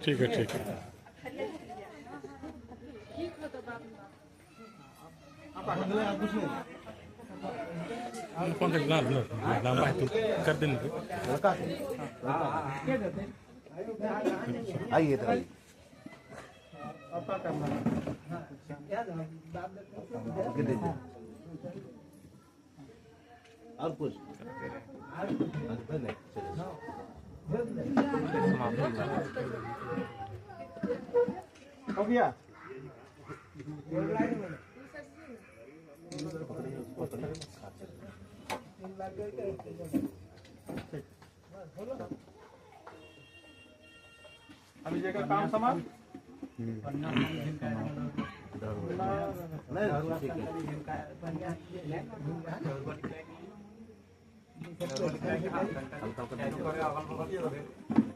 ठीक है ठीक है पंकज लंबा है तू कर देने आइए इधर आइए और कुछ हो गया अभी जगह काम समान नहीं